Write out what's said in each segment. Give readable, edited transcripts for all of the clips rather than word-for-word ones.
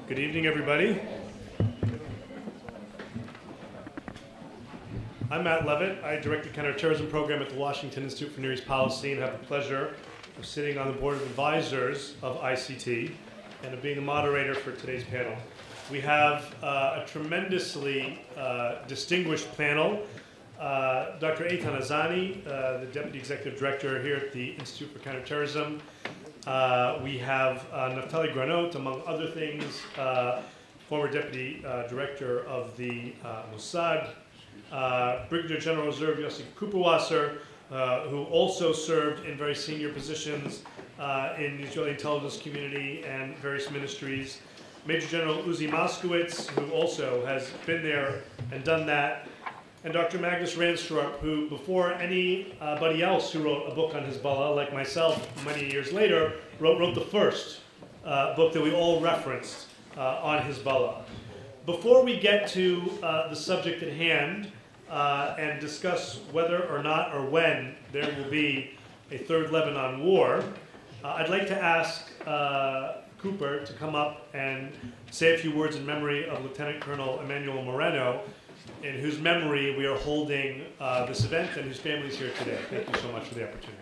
Good evening, everybody. I'm Matt Levitt. I direct the Counter-Terrorism program at the Washington Institute for Near East Policy and have the pleasure of sitting on the board of advisors of ICT and of being the moderator for today's panel. We have a tremendously distinguished panel. Dr. Eitan Azani, the Deputy Executive Director here at the Institute for Counterterrorism. We have Naftali Granot, among other things, former Deputy Director of the Mossad. Brigadier General Reserve Yossi Kuperwasser, who also served in very senior positions in the Israeli intelligence community and various ministries. Major General Moskovitz, who also has been there and done that. And Dr. Magnus Ranstorp, who before anybody else who wrote a book on Hezbollah, like myself many years later, wrote the first book that we all referenced on Hezbollah. Before we get to the subject at hand and discuss whether or not or when there will be a Third Lebanon War, I'd like to ask Cooper to come up and say a few words in memory of Lieutenant Colonel Emmanuel Moreno, in whose memory we are holding this event and whose family is here today. Thank you so much for the opportunity.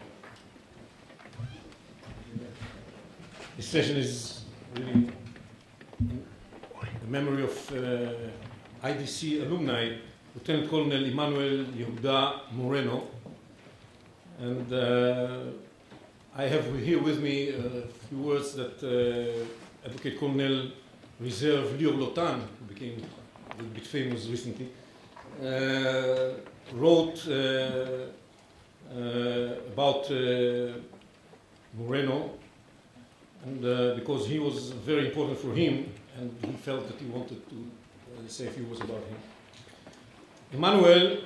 This session is really in memory of IDC alumni, Lieutenant Colonel Emmanuel Moreno. And I have here with me a few words that Advocate Colonel Reserve Lauder, who became a little bit famous recently, wrote about Moreno, and because he was very important for him, and he felt that he wanted to say a few words about him. Emmanuel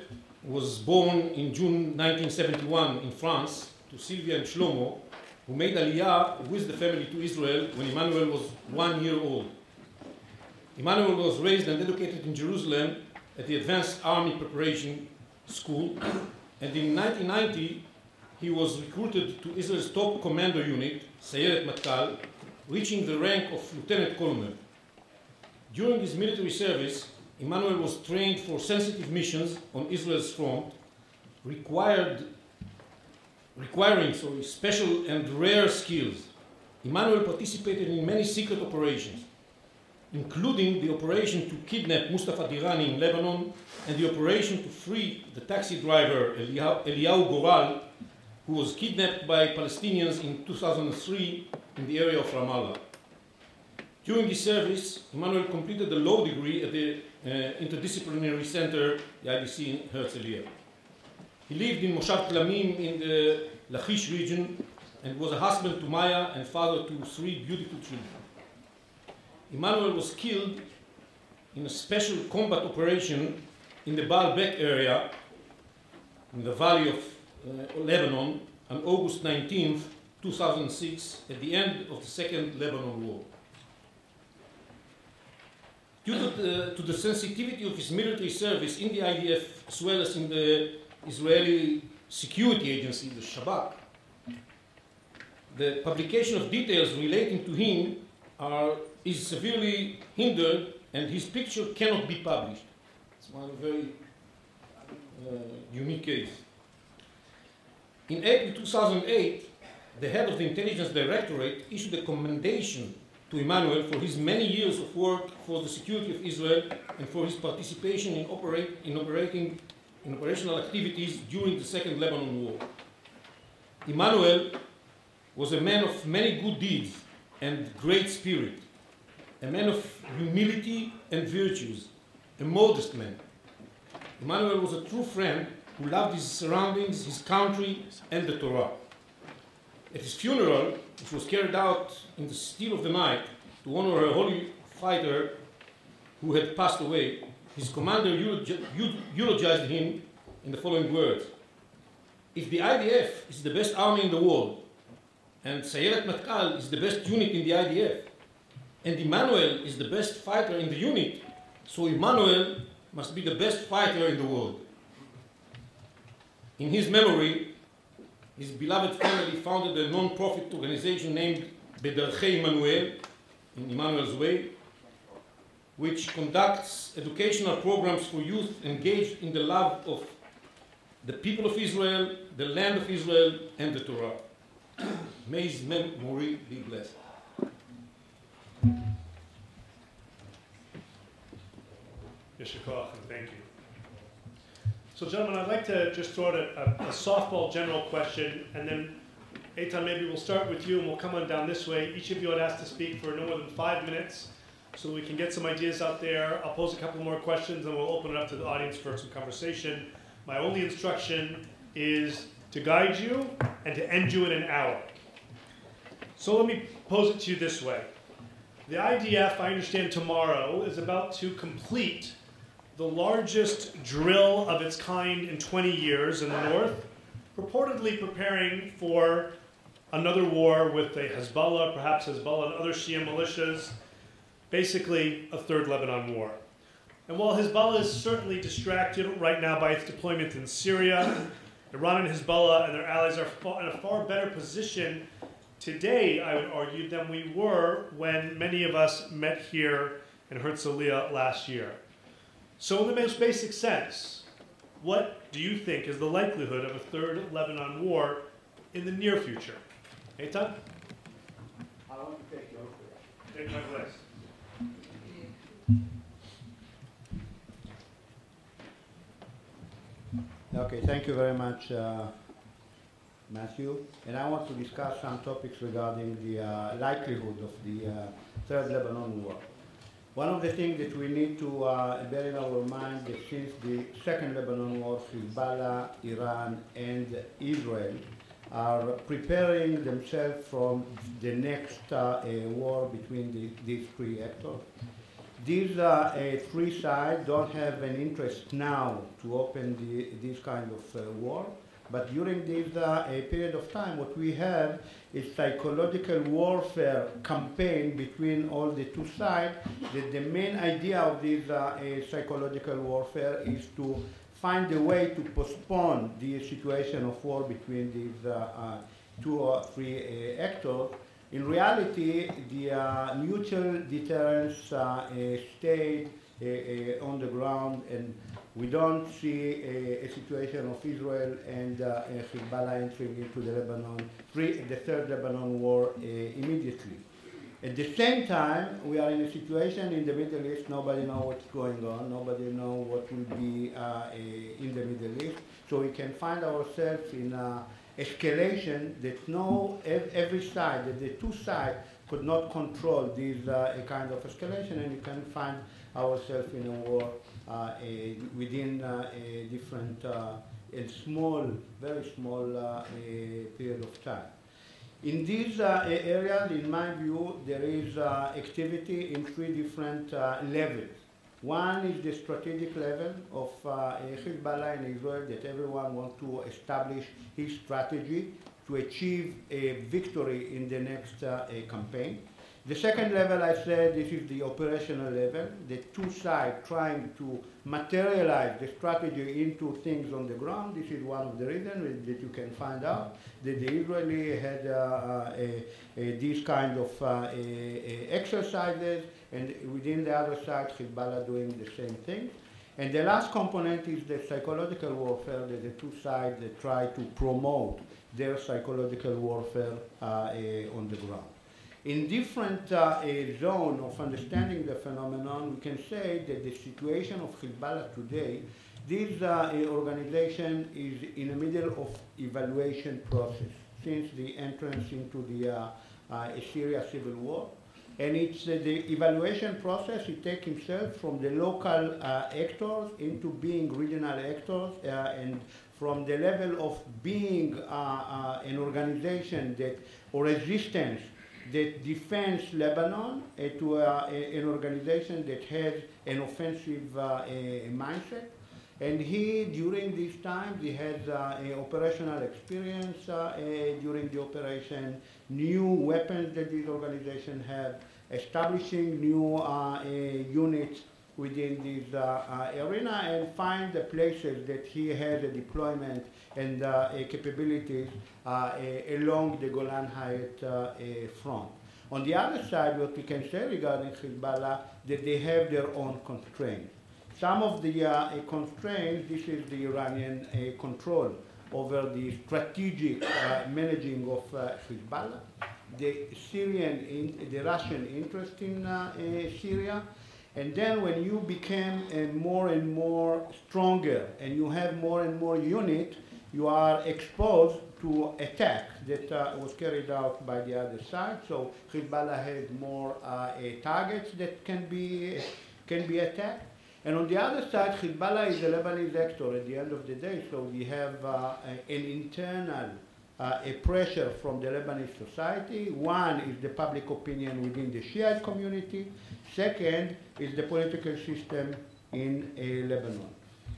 was born in June 1971 in France to Sylvia and Shlomo, who made Aliyah with the family to Israel when Emmanuel was 1 year old. Emmanuel was raised and educated in Jerusalem at the Advanced Army Preparation School, and in 1990 he was recruited to Israel's top commando unit, Sayeret Matkal, reaching the rank of lieutenant colonel. During his military service, Emmanuel was trained for sensitive missions on Israel's front, requiring special and rare skills. Emmanuel participated in many secret operations, including the operation to kidnap Mustafa Dirani in Lebanon and the operation to free the taxi driver Eliyahu Goral, who was kidnapped by Palestinians in 2003 in the area of Ramallah. During his service, Emmanuel completed a law degree at the Interdisciplinary Center, the IICC in Herzliya. He lived in Moshav Tlamim in the Lachish region and was a husband to Maya and father to 3 beautiful children. Emmanuel was killed in a special combat operation in the Baalbek area in the valley of Lebanon on August 19, 2006, at the end of the Second Lebanon War. Due to the sensitivity of his military service in the IDF as well as in the Israeli security agency, the Shabak, the publication of details relating to him is severely hindered, and his picture cannot be published. It's one very unique case. In April 2008, the head of the Intelligence Directorate issued a commendation to Emmanuel for his many years of work for the security of Israel and for his participation in operational activities during the Second Lebanon War. Emmanuel was a man of many good deeds and great spirit, a man of humility and virtues, a modest man. Emmanuel was a true friend who loved his surroundings, his country, and the Torah. At his funeral, which was carried out in the still of the night to honor a holy fighter who had passed away, his commander eulogized him in the following words: "If the IDF is the best army in the world, and Sayeret Matkal is the best unit in the IDF, and Emmanuel is the best fighter in the unit, so Emmanuel must be the best fighter in the world." In his memory, his beloved family founded a non-profit organization named Bederchei Emmanuel, in Emmanuel's way, which conducts educational programs for youth engaged in the love of the people of Israel, the land of Israel, and the Torah. May his memory be blessed. Yossi Koach, and thank you. So, gentlemen, I'd like to just throw out a softball general question, and then, Eitan, maybe we'll start with you, and we'll come on down this way. Each of you had asked to speak for no more than 5 minutes, so we can get some ideas out there. I'll pose a couple more questions, and we'll open it up to the audience for some conversation. My only instruction is to guide you and to end you in an hour. So let me pose it to you this way. The IDF, I understand tomorrow, is about to complete the largest drill of its kind in 20 years in the north, purportedly preparing for another war with the Hezbollah, perhaps Hezbollah and other Shia militias, basically a Third Lebanon War. And while Hezbollah is certainly distracted right now by its deployment in Syria, Iran and Hezbollah and their allies are in a far better position today, I would argue, than we were when many of us met here in Herzliya last year. So in the most basic sense, what do you think is the likelihood of a Third Lebanon War in the near future? Eitan? I want to take your place. Take my place. Okay, thank you very much, Matthew. And I want to discuss some topics regarding the likelihood of the Third Lebanon War. One of the things that we need to bear in our mind is since the Second Lebanon War, Hezbollah, Iran, and Israel are preparing themselves from the next war between these three actors. These three sides don't have an interest now to open this kind of war, but during this period of time, what we have is psychological warfare campaign between all the two sides. The main idea of this psychological warfare is to find a way to postpone the situation of war between these two or three actors. In reality, the mutual deterrence stayed on the ground, and we don't see a situation of Israel and Hezbollah entering into the Third Lebanon War immediately. At the same time, we are in a situation in the Middle East, nobody knows what's going on, nobody knows what will be in the Middle East, so we can find ourselves in escalation that every side, that the two sides could not control this kind of escalation, and you can find ourselves in a war within a different and small, very small period of time. In these areas, in my view, there is activity in three different levels. One is the strategic level of Hezbollah and Israel, that everyone wants to establish his strategy to achieve a victory in the next campaign. The second level, I said, this is the operational level, the two sides trying to materialize the strategy into things on the ground. This is one of the reasons that you can find out that the Israeli had these kind of exercises, and within the other side, Hezbollah doing the same thing. And the last component is the psychological warfare, that the two sides that try to promote their psychological warfare on the ground. In different zone of understanding the phenomenon, we can say that the situation of Hezbollah today, this organization is in the middle of evaluation process since the entrance into the Syria civil war. And it's the evaluation process. He takes himself from the local actors into being regional actors, and from the level of being an organization that, or resistance that defends Lebanon to an organization that has an offensive mindset. And he, during this time, he has operational experience during the operation, new weapons that this organization have, establishing new units within this arena, and find the places that he has a deployment and capabilities along the Golan Heights front. On the other side, what we can say regarding Hezbollah, that they have their own constraints. Some of the constraints, this is the Iranian control over the strategic managing of Hezbollah, the Russian interest in Syria, and then when you become more and more stronger and you have more and more units, you are exposed to attack that was carried out by the other side. So Hezbollah has more targets that can be attacked. And on the other side, Hezbollah is a Lebanese actor at the end of the day, so we have an internal a pressure from the Lebanese society. One is the public opinion within the Shiite community. Second is the political system in Lebanon.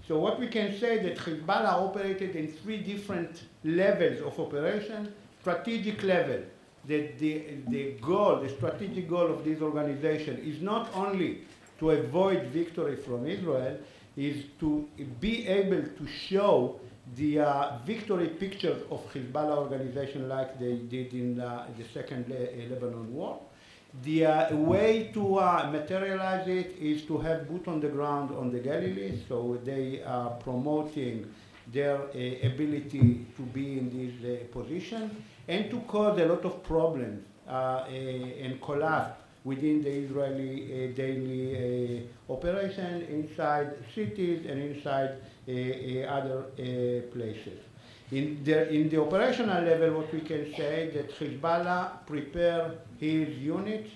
So what we can say that Hezbollah operated in 3 different levels of operation. Strategic level, that the strategic goal of this organization is not only to avoid victory from Israel, is to be able to show the victory pictures of Hezbollah organization like they did in the Second Lebanon War. The way to materialize it is to have boots on the ground on the Galilee, so they are promoting their ability to be in this position and to cause a lot of problems and collapse within the Israeli daily operation inside cities and inside other places. In the operational level, what we can say that Hezbollah prepared his units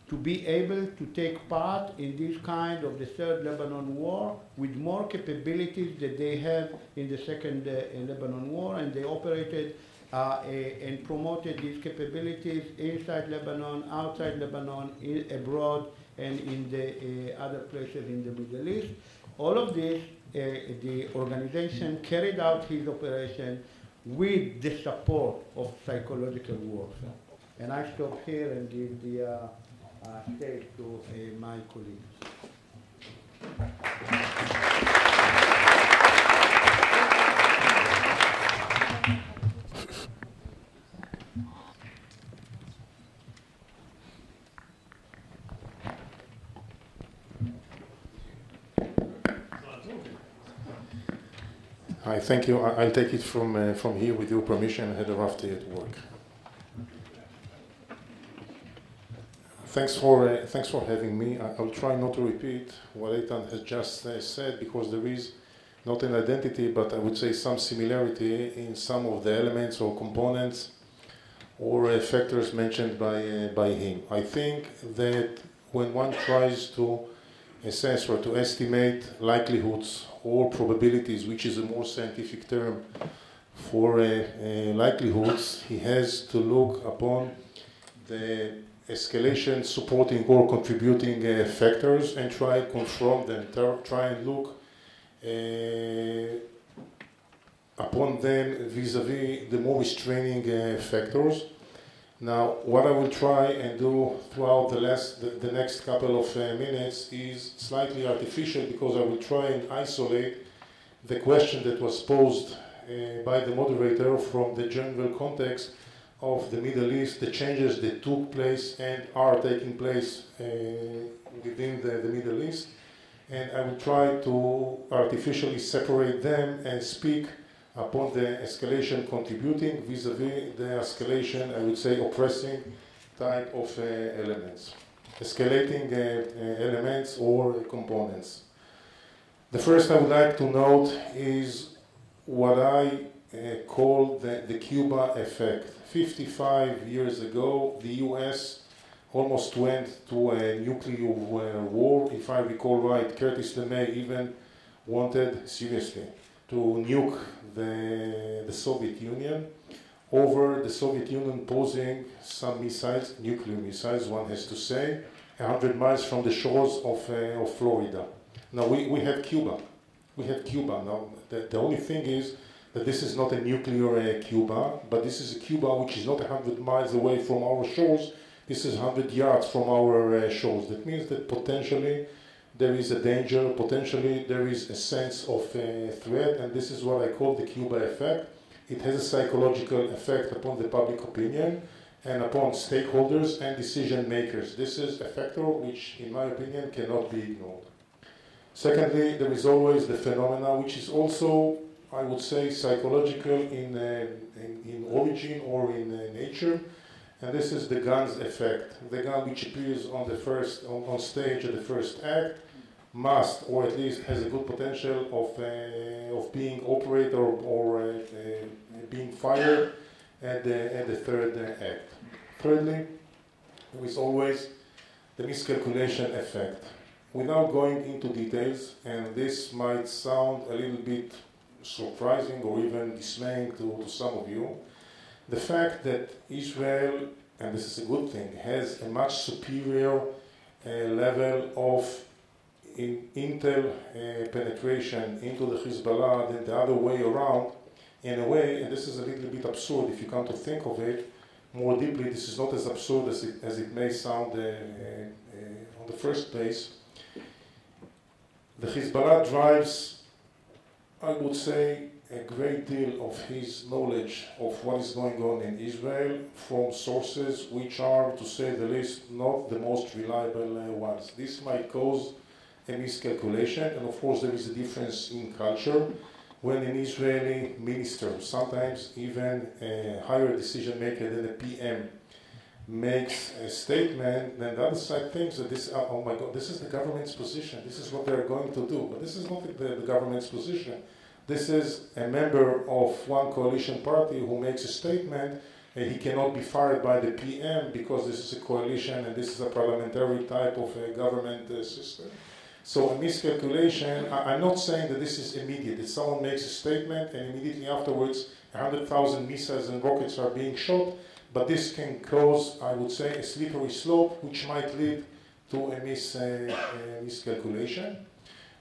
to be able to take part in this kind of the Third Lebanon War with more capabilities that they have in the Second Lebanon War, and they operated and promoted these capabilities inside Lebanon, outside Lebanon, abroad, and in the other places in the Middle East. All of this, the organization carried out his operation with the support of psychological warfare. And I stop here and give the stage to my colleagues. Hi, thank you. I'll take it from here with your permission. I had a rough day at work. Thanks for having me. I'll try not to repeat what Eitan has just said, because there is not an identity, but I would say some similarity in some of the elements or components or factors mentioned by him. I think that when one tries to assess or to estimate likelihoods or probabilities, which is a more scientific term for likelihoods, he has to look upon the escalation supporting or contributing factors and try to confront them, try and look upon them vis-a-vis the more restraining factors. Now, what I will try and do throughout the next couple of minutes is slightly artificial, because I will try and isolate the question that was posed by the moderator from the general context of the Middle East, the changes that took place and are taking place within the Middle East. And I will try to artificially separate them and speak upon the escalation contributing vis-a-vis the escalation, I would say, oppressing type of elements, escalating elements or components. The first I would like to note is what I call the Cuba effect. 55 years ago, the US almost went to a nuclear war. If I recall right, Curtis LeMay even wanted seriously to nuke the Soviet Union, over the Soviet Union posing some missiles, nuclear missiles, one has to say, 100 miles from the shores of Florida. Now we have Cuba. We have Cuba. Now the only thing is that this is not a nuclear Cuba, but this is a Cuba which is not 100 miles away from our shores. This is 100 yards from our shores. That means that potentially there is a danger, potentially there is a sense of threat, and this is what I call the Cuba effect. It has a psychological effect upon the public opinion, and upon stakeholders and decision makers. This is a factor which, in my opinion, cannot be ignored. Secondly, there is always the phenomena which is also, I would say, psychological in origin or in nature, and this is the gun's effect. The gun which appears on stage at the first act must, or at least has a good potential of being operated or being fired at the third act. Thirdly, there is always the miscalculation effect. Without going into details, and this might sound a little bit surprising or even dismaying to some of you, the fact that Israel, and this is a good thing, has a much superior level of intel penetration into the Hezbollah than the other way around, in a way, and this is a little bit absurd if you come to think of it more deeply, this is not as absurd as it may sound on the first place. The Hezbollah drives, I would say, a great deal of his knowledge of what is going on in Israel from sources which are, to say the least, not the most reliable ones. This might cause a miscalculation, and of course there is a difference in culture when an Israeli minister, sometimes even a higher decision maker than a PM, makes a statement, then the other side thinks that this, oh my God, this is the government's position, this is what they're going to do. But this is not the government's position. This is a member of one coalition party who makes a statement, and he cannot be fired by the PM because this is a coalition and this is a parliamentary type of a government system. So a miscalculation, I'm not saying that this is immediate, that someone makes a statement and immediately afterwards 100,000 missiles and rockets are being shot, but this can cause, I would say, a slippery slope which might lead to a miscalculation.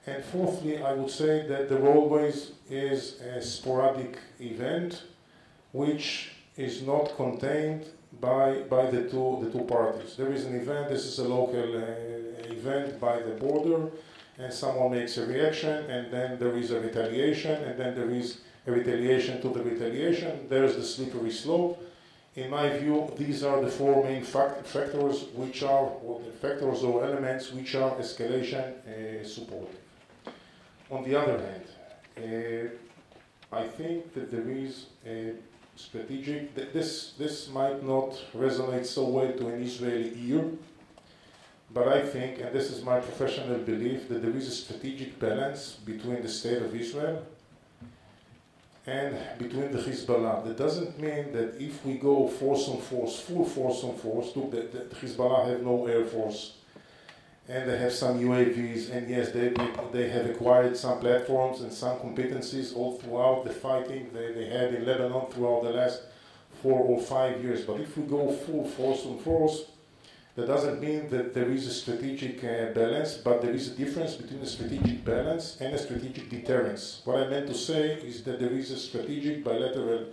And fourthly, I would say that there always is a sporadic event which is not contained by the two parties. There is an event, this is a local event by the border, and someone makes a reaction, and then there is a retaliation, and then there is a retaliation to the retaliation. There's the slippery slope. In my view, these are the four main factors which are, or factors or elements which are escalation supportive. On the other hand, I think that there is a strategic, this might not resonate so well to an Israeli ear, but I think, and this is my professional belief, that there is a strategic balance between the state of Israel and between the Hezbollah. That doesn't mean that if we go force on force, full force on force, look, the Hezbollah have no air force, and they have some UAVs, and yes, they have acquired some platforms and some competencies all throughout the fighting they had in Lebanon throughout the last 4 or 5 years. But if we go full force on force, that doesn't mean that there is a strategic balance, but there is a difference between a strategic balance and a strategic deterrence. What I meant to say is that there is a strategic bilateral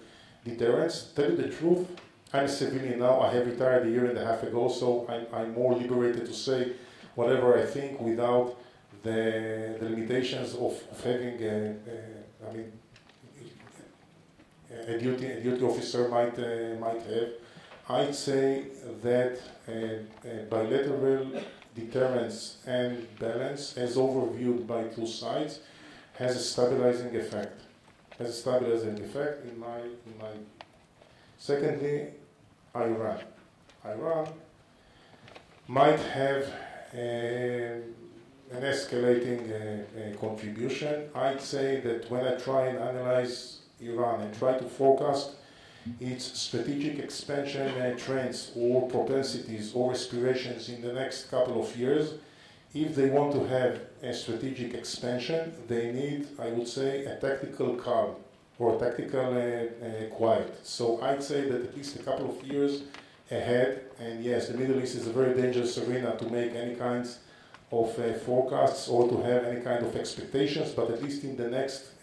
deterrence. Tell you the truth, I'm a civilian now. I have retired a year and a half ago, so I'm more liberated to say whatever I think without the limitations of having a duty officer might have. I'd say that bilateral deterrence and balance, as overviewed by two sides, has a stabilizing effect. In my. Secondly, Iran. Iran might have an escalating contribution. I'd say that when I try and analyze Iran and try to forecast its strategic expansion trends or propensities or aspirations in the next couple of years, if they want to have a strategic expansion, they need, I would say, a tactical calm or a tactical quiet. So I'd say that at least a couple of years ahead, and yes, the Middle East is a very dangerous arena to make any kinds of forecasts or to have any kind of expectations, but at least in the next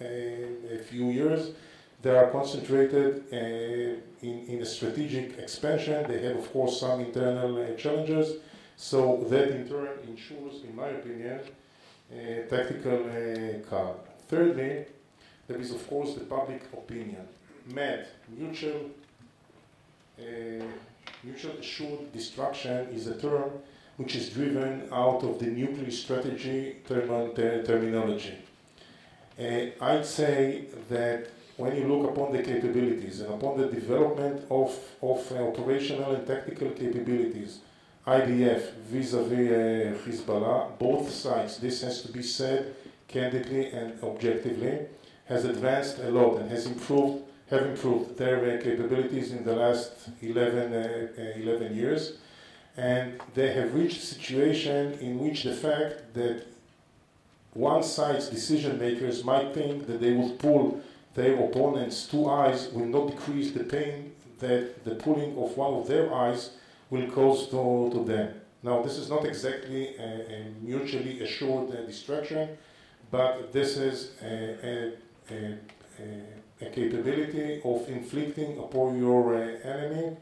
few years, they are concentrated in a strategic expansion. They have, of course, some internal challenges. So that in turn ensures, in my opinion, tactical calm. Thirdly, there is, of course, the public opinion. MAD, mutual mutual assured destruction is a term which is driven out of the nuclear strategy terminology. I'd say that when you look upon the capabilities and upon the development of operational and tactical capabilities, IDF vis-a-vis Hezbollah, both sides, this has to be said candidly and objectively, has advanced a lot and have improved their capabilities in the last 11 years. And they have reached a situation in which the fact that one side's decision makers might think that they will pull their opponent's two eyes will not decrease the pain that the pulling of one of their eyes will cause to them. Now, this is not exactly a mutually assured destruction, but this is a capability of inflicting upon your enemy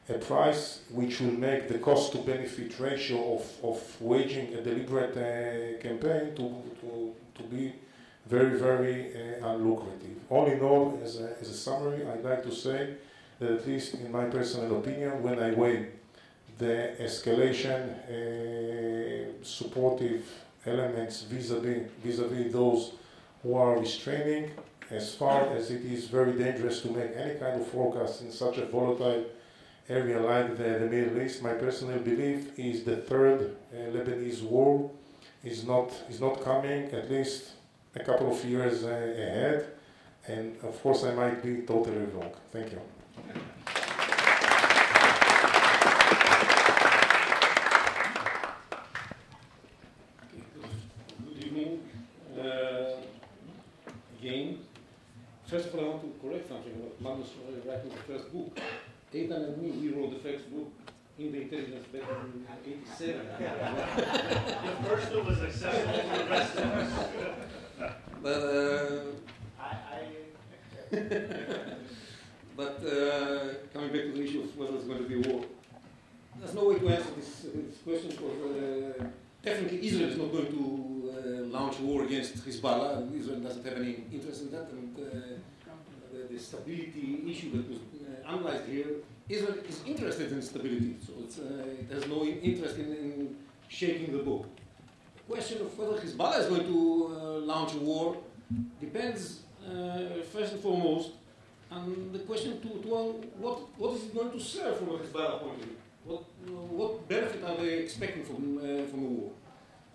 a price which will make the cost-to-benefit ratio of waging a deliberate campaign to be very, very unlucrative. All in all, as a summary, I'd like to say that at least in my personal opinion, when I weigh the escalation supportive elements vis-a-vis those who are restraining, as far as it is very dangerous to make any kind of forecast in such a volatile area like the Middle East, my personal belief is the third Lebanese war is not coming, at least a couple of years ahead, and of course I might be totally wrong. Thank you. Good evening. Again, first of all, I want to correct something about Magnus writing the first book. Eitan and me, we wrote the first book in the intelligence back in '87. The first one was accessible to the rest of us. But coming back to the issue of whether it's going to be war, there's no way to answer this question because definitely Israel is not going to launch war against Hezbollah. Israel doesn't have any interest in that, and the stability issue that was analyzed here, Israel is interested in stability, so it has no interest in shaking the boat. The question of whether Hezbollah is going to launch a war depends, first and foremost, on the question to what is it going to serve from a Hezbollah point of view? What benefit are they expecting from a war?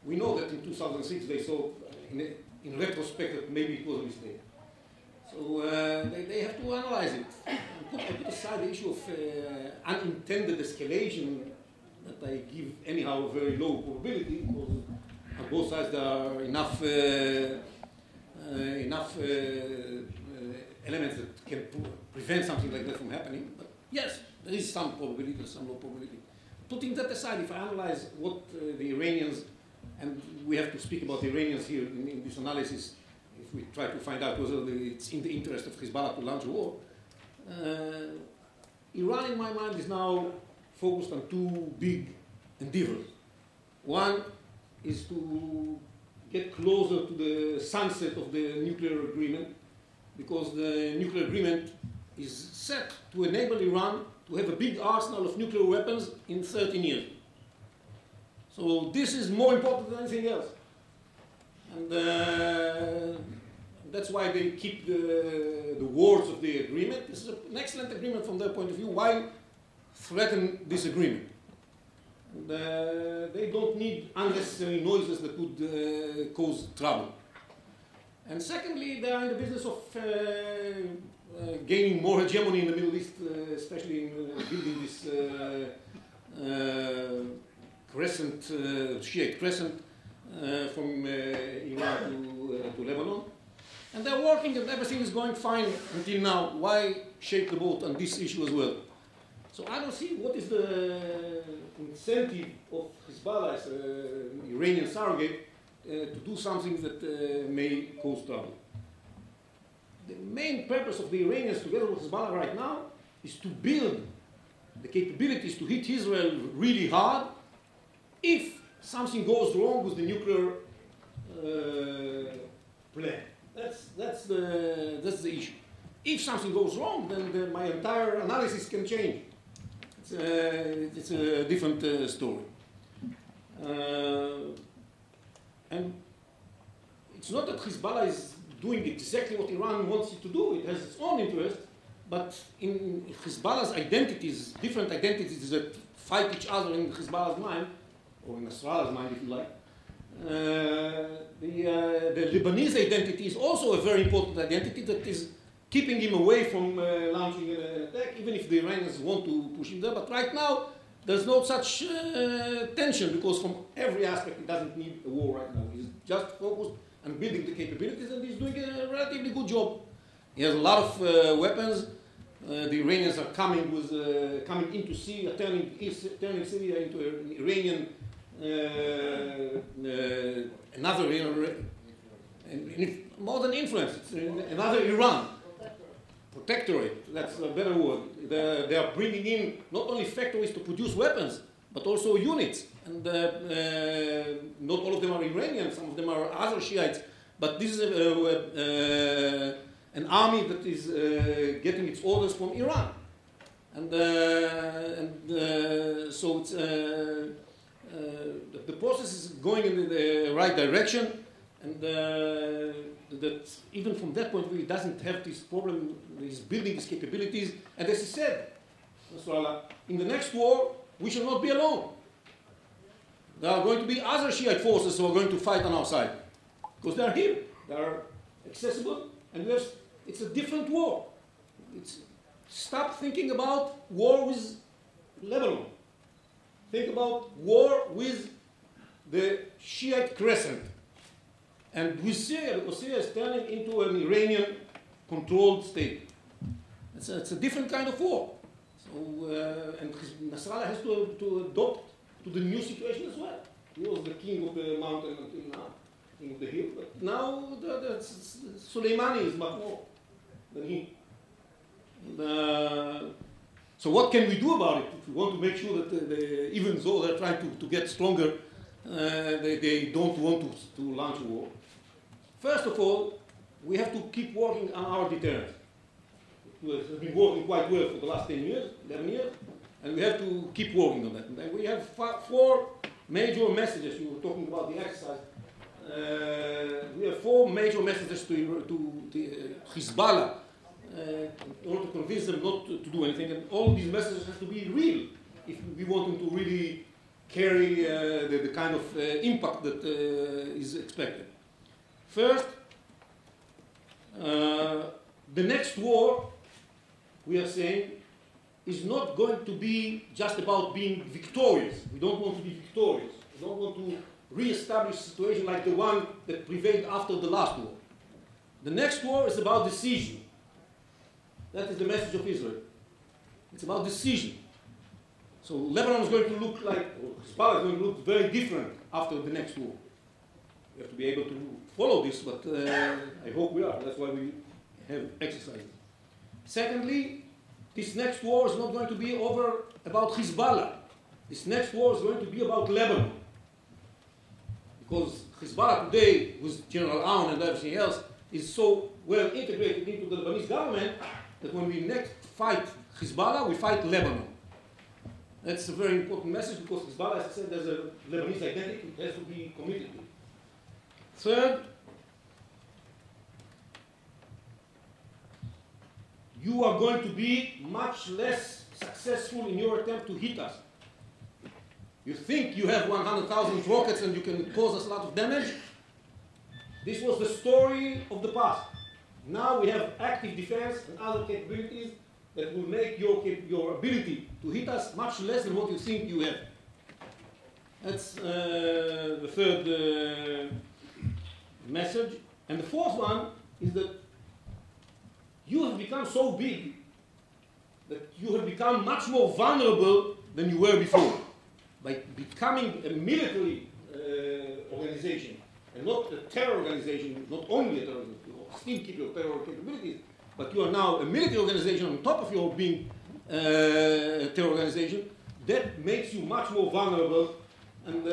We know that in 2006 they saw, in retrospect, that maybe it was a mistake. So they have to analyze it. I put aside the issue of unintended escalation that I give anyhow a very low probability, because on both sides there are enough elements that can prevent something like that from happening. But yes, there is some probability, there's some low probability. Putting that aside, if I analyze what the Iranians, and we have to speak about the Iranians here in this analysis, if we try to find out whether it's in the interest of Hezbollah to launch a war, Iran, in my mind, is now focused on two big endeavors. One is to get closer to the sunset of the nuclear agreement, because the nuclear agreement is set to enable Iran to have a big arsenal of nuclear weapons in 13 years. So this is more important than anything else. And that's why they keep the words of the agreement. This is an excellent agreement from their point of view. Why threaten this agreement? And, they don't need unnecessary noises that would cause trouble. And secondly, they are in the business of gaining more hegemony in the Middle East, especially in building this crescent, Shiite crescent from Iran to Lebanon. And they're working and everything is going fine until now. Why shake the boat on this issue as well? So I don't see what is the incentive of Hezbollah as an Iranian surrogate to do something that may cause trouble. The main purpose of the Iranians together with Hezbollah right now is to build the capabilities to hit Israel really hard if something goes wrong with the nuclear plan. That's the issue. If something goes wrong, then my entire analysis can change. it's a different story. And it's not that Hezbollah is doing exactly what Iran wants it to do. It has its own interest, but in Hezbollah's identities, different identities that fight each other in Hezbollah's mind, or in Nasrallah's mind, if you like, the Lebanese identity is also a very important identity that is keeping him away from launching an attack, even if the Iranians want to push him there. But right now, there's no such tension, because from every aspect, he doesn't need a war right now. He's just focused on building the capabilities, and he's doing a relatively good job. He has a lot of weapons. The Iranians are coming into Syria, turning Syria into an Iranian, more than influence, it's another Iran. Protectorate, that's a better word. They are bringing in not only factories to produce weapons, but also units. And not all of them are Iranian, some of them are other Shiites. But this is an army that is getting its orders from Iran. And so it's, the process is going in the right direction. And that even from that point of view, he doesn't have this problem. He's building his capabilities. And as he said, in the next war, we shall not be alone. There are going to be other Shiite forces who are going to fight on our side. Because they are here. They are accessible. And it's a different war. Stop thinking about war with Lebanon. Think about war with the Shiite crescent. And with Syria, because Syria is turning into an Iranian-controlled state. It's a different kind of war. So, and Nasrallah has to adopt to the new situation as well. He was the king of the mountain until now, king of the hill. But now Soleimani is much more than he. And, so what can we do about it if we want to make sure that even though they're trying to get stronger, they don't want to launch a war? First of all, we have to keep working on our deterrence. It has been working quite well for the last 10 years, 11 years, and we have to keep working on that. And then we have four major messages. You were talking about the exercise. We have four major messages to Hezbollah in order to convince them not to do anything. And all these messages have to be real if we want them to really carry the kind of impact that is expected. First, the next war, we are saying, is not going to be just about being victorious. We don't want to be victorious. We don't want to re-establish a situation like the one that prevailed after the last war. The next war is about decision. That is the message of Israel. It's about decision. So Lebanon is going to look like, or Hezbollah is going to look very different after the next war. We have to be able to follow this, but I hope we are. That's why we have exercises. Secondly, this next war is not going to be over about Hezbollah. This next war is going to be about Lebanon. Because Hezbollah today, with General Aoun and everything else, is so well integrated into the Lebanese government that when we next fight Hezbollah, we fight Lebanon. That's a very important message because Hezbollah, as I said, there's a Lebanese identity, it has to be committed to. Third, you are going to be much less successful in your attempt to hit us. You think you have 100,000 rockets and you can cause us a lot of damage? This was the story of the past. Now we have active defense and other capabilities that will make your ability to hit us much less than what you think you have. That's the third message. And the fourth one is that you have become so big that you have become much more vulnerable than you were before. By becoming a military organization and not a terror organization, not only a terror organization, you still keep your terror capabilities, but you are now a military organization on top of your being a terror organization, that makes you much more vulnerable, and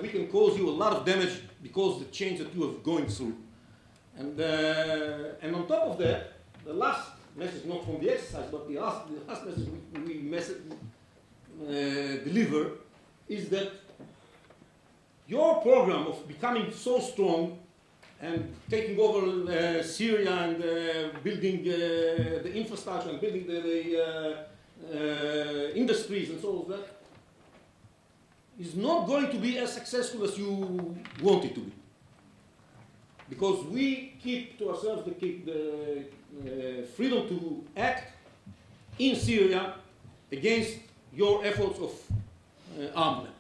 we can cause you a lot of damage because of the change that you are going through. And on top of that, the last message, not from the exercise, but the last message deliver is that your program of becoming so strong and taking over Syria and building the infrastructure and building the industries and so on, that is not going to be as successful as you want it to be. Because we keep to ourselves the freedom to act in Syria against your efforts of armament,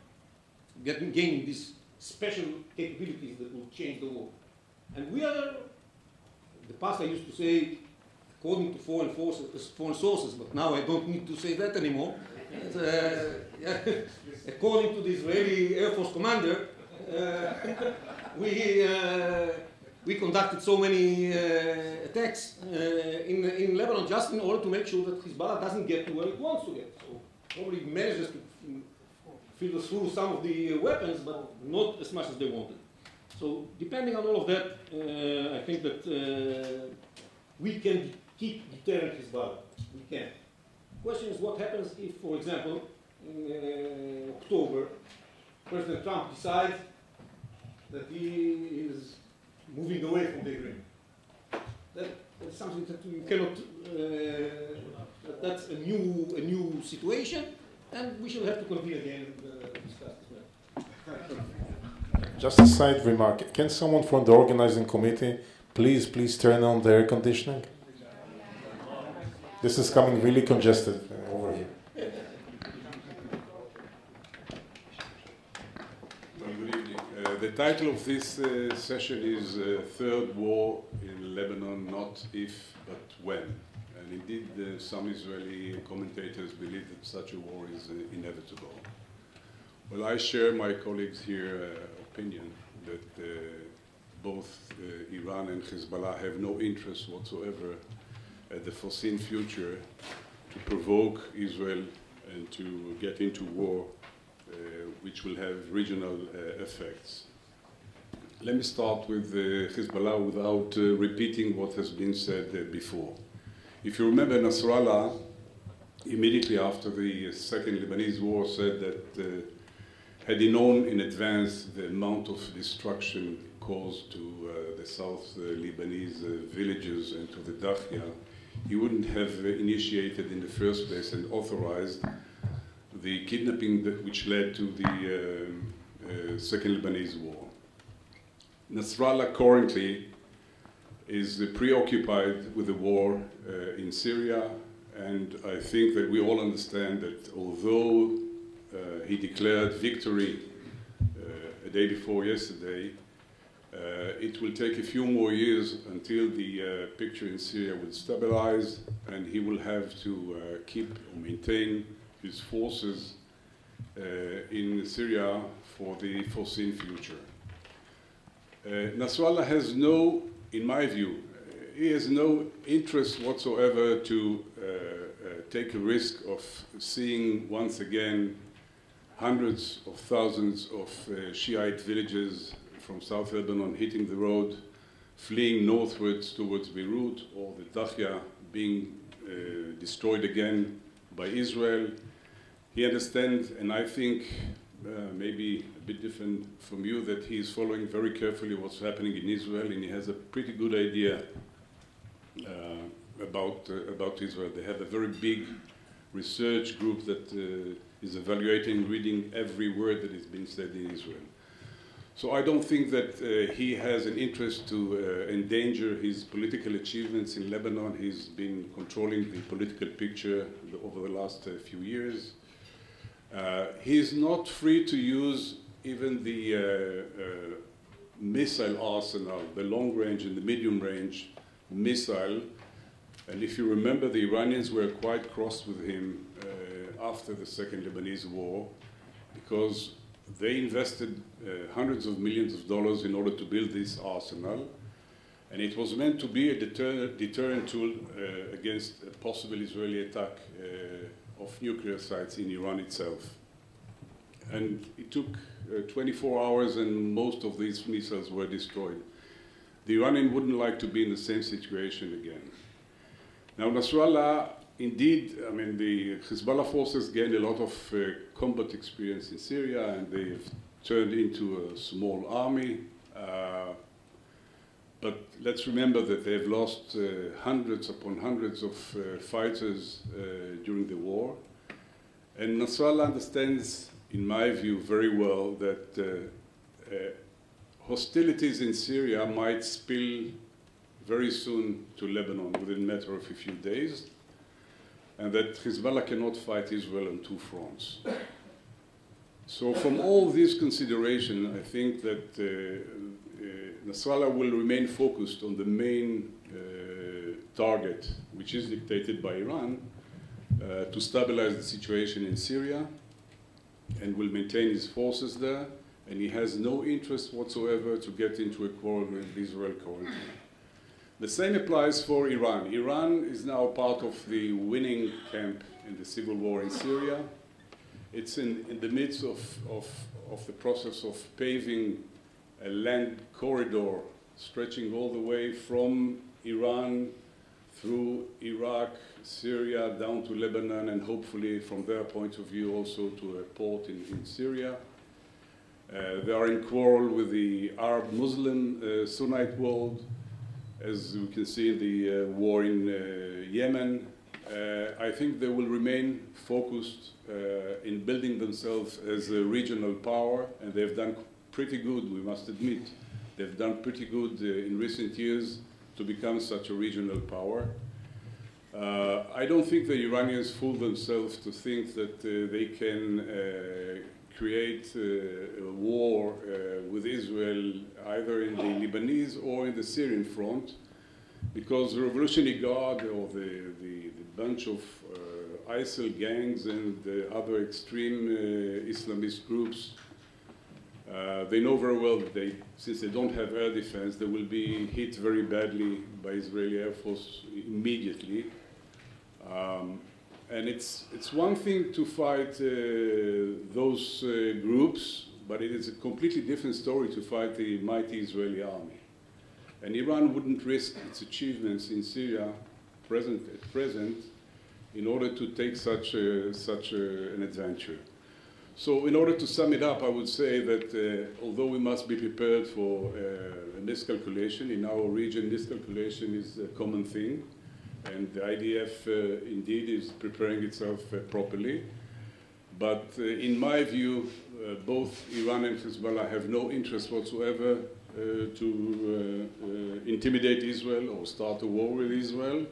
gaining these special capabilities that will change the world. And we are, in the past I used to say, according to foreign sources, but now I don't need to say that anymore. According to the Israeli Air Force commander, we conducted so many attacks in Lebanon just in order to make sure that Hezbollah doesn't get to where it wants to get. So probably manages to filter through some of the weapons, but not as much as they wanted. So depending on all of that, I think that we can keep deterring Hezbollah. We can. The question is what happens if, for example, in October, President Trump decides that he is moving away from the agreement. That's something that you cannot, that's a new situation, and we shall have to convene again and discuss as well. Just a side remark. Can someone from the organizing committee please turn on the air conditioning? This is coming really congested over here. Well, good evening. The title of this session is Third War in Lebanon, not if, but when. And indeed, some Israeli commentators believe that such a war is inevitable. Well, I share my colleagues here opinion that both Iran and Hezbollah have no interest whatsoever at the foreseen future to provoke Israel and to get into war, which will have regional effects. Let me start with Hezbollah without repeating what has been said before. If you remember, Nasrallah, immediately after the Second Lebanese War, said that had he known in advance the amount of destruction caused to the South Lebanese villages and to the Dakhya, he wouldn't have initiated in the first place and authorized the kidnapping which led to the Second Lebanese War. Nasrallah currently is preoccupied with the war in Syria, and I think that we all understand that although he declared victory a day before yesterday, it will take a few more years until the picture in Syria will stabilize, and he will have to keep or maintain his forces in Syria for the foreseen future. Nasrallah has no, in my view, he has no interest whatsoever to take a risk of seeing once again hundreds of thousands of Shiite villages from South Lebanon hitting the road, fleeing northwards towards Beirut, or the Dakhya being destroyed again by Israel. He understands, and I think maybe a bit different from you, that he is following very carefully what's happening in Israel, and he has a pretty good idea about Israel. They have a very big research group that is evaluating, reading every word that is being said in Israel. So I don't think that he has an interest to endanger his political achievements in Lebanon. He's been controlling the political picture over the last few years. He is not free to use even the missile arsenal, the long-range and the medium-range missile. And if you remember, the Iranians were quite cross with him after the Second Lebanese War, because they invested hundreds of millions of dollars in order to build this arsenal, and it was meant to be a deterrent tool against a possible Israeli attack of nuclear sites in Iran itself. And it took 24 hours, and most of these missiles were destroyed. The Iranian wouldn't like to be in the same situation again. Now, Nasrallah Indeed, I mean, the Hezbollah forces gained a lot of combat experience in Syria, and they've turned into a small army. But let's remember that they've lost hundreds upon hundreds of fighters during the war. And Nasrallah understands, in my view, very well that hostilities in Syria might spill very soon to Lebanon within a matter of a few days, and that Hezbollah cannot fight Israel on two fronts. So from all these considerations, I think that Nasrallah will remain focused on the main target, which is dictated by Iran, to stabilize the situation in Syria, and will maintain his forces there, and he has no interest whatsoever to get into a quarrel with Israel currently. The same applies for Iran. Iran is now part of the winning camp in the civil war in Syria. It's in the midst of the process of paving a land corridor stretching all the way from Iran through Iraq, Syria, down to Lebanon, and hopefully from their point of view also to a port in Syria. They are in quarrel with the Arab-Muslim Sunnite world, as we can see in the war in Yemen. I think they will remain focused in building themselves as a regional power, and they've done pretty good, we must admit. They've done pretty good in recent years to become such a regional power. I don't think the Iranians fool themselves to think that they can create a war with Israel either in the Lebanese or in the Syrian front, because the Revolutionary Guard or the bunch of ISIL gangs and the other extreme Islamist groups, they know very well that since they don't have air defense, they will be hit very badly by Israeli Air Force immediately. And it's one thing to fight those groups, but it is a completely different story to fight the mighty Israeli army. And Iran wouldn't risk its achievements in Syria at present in order to take such an adventure. So in order to sum it up, I would say that although we must be prepared for a miscalculation, in our region miscalculation is a common thing, and the IDF indeed is preparing itself properly. But in my view, both Iran and Hezbollah have no interest whatsoever to intimidate Israel or start a war with Israel.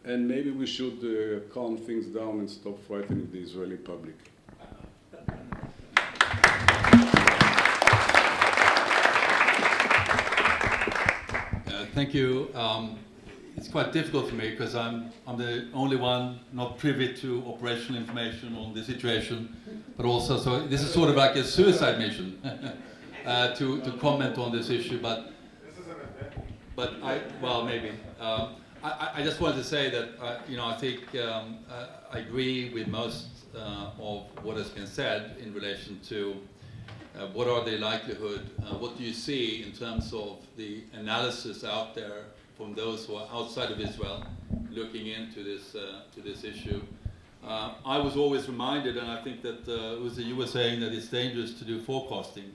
And maybe we should calm things down and stop frightening the Israeli public. Thank you. It's quite difficult for me because I'm the only one not privy to operational information on the situation, but also, so this is sort of like a suicide mission to comment on this issue, but maybe. I just wanted to say that, I think I agree with most of what has been said in relation to what are the likelihood, what do you see in terms of the analysis out there from those who are outside of Israel looking into this issue. I was always reminded, and I think that you were saying that it's dangerous to do forecasting.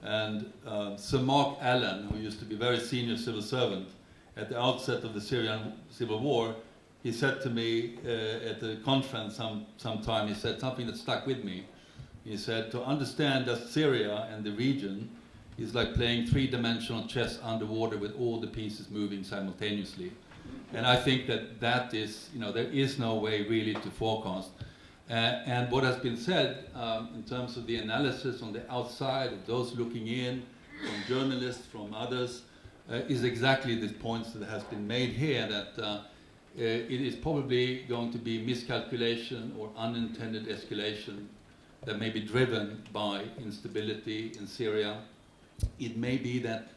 And Sir Mark Allen, who used to be a very senior civil servant at the outset of the Syrian civil war, he said to me at a conference sometime, he said something that stuck with me. He said, to understand that Syria and the region is like playing three-dimensional chess underwater with all the pieces moving simultaneously. And I think that is, there is no way really to forecast. And what has been said in terms of the analysis on the outside of those looking in, from journalists, from others, is exactly the points that has been made here, that it is probably going to be miscalculation or unintended escalation that may be driven by instability in Syria. It may be that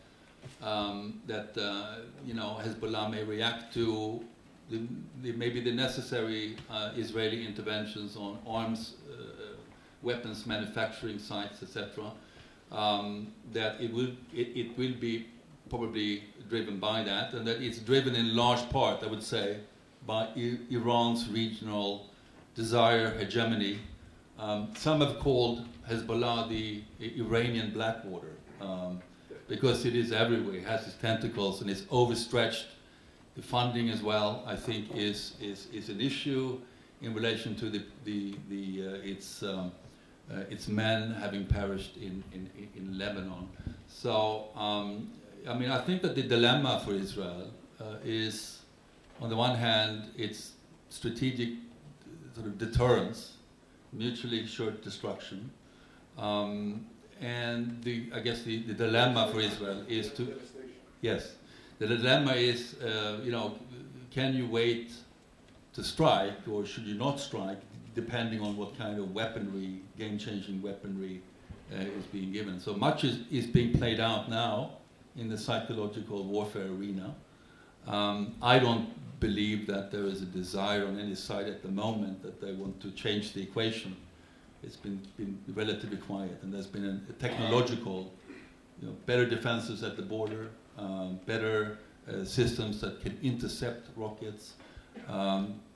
Hezbollah may react to maybe the necessary Israeli interventions on arms, weapons manufacturing sites, etc. That it will be probably driven by that, and that it's driven in large part, I would say, by Iran's regional desire hegemony. Some have called Hezbollah the Iranian Blackwater, because it is everywhere. It has its tentacles and it's overstretched. The funding as well, I think, is an issue in relation to its men having perished in Lebanon. So, I mean, I think that the dilemma for Israel is, on the one hand, its strategic sort of deterrence, mutually assured destruction, and I guess the dilemma for Israel is to, yes, the dilemma is, you know, can you wait to strike, or should you not strike, depending on what kind of weaponry, game-changing weaponry, is being given. So much is being played out now in the psychological warfare arena. I don't believe that there is a desire on any side at the moment that they want to change the equation. It's been relatively quiet, and there's been a technological, you know, better defenses at the border, better systems that can intercept rockets.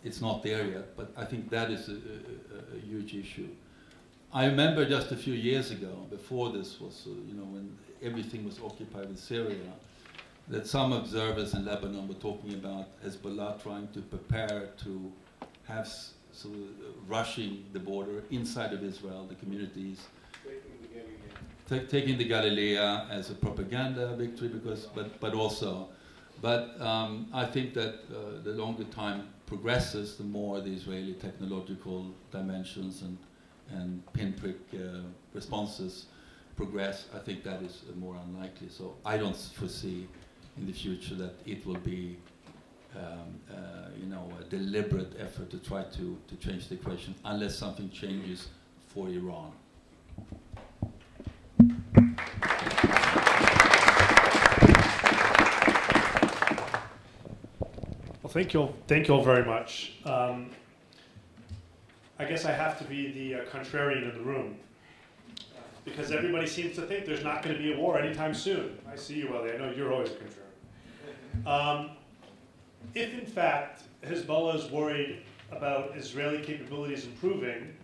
It's not there yet, but I think that is a huge issue. I remember just a few years ago, before this was, you know, when everything was occupied in Syria, that some observers in Lebanon were talking about Hezbollah trying to prepare to have sort of rushing the border inside of Israel, the communities, taking the Galilee as a propaganda victory, because, but also, I think that the longer time progresses, the more the Israeli technological dimensions and pinprick responses progress. I think that is more unlikely. So I don't foresee in the future that it will be, you know, a deliberate effort to try to change the equation, unless something changes for Iran. Well, thank you all very much. I guess I have to be the contrarian in the room, because everybody seems to think there's not going to be a war anytime soon. I see you, Eli. I know you're always a contrarian. If, in fact, Hezbollah is worried about Israeli capabilities improving,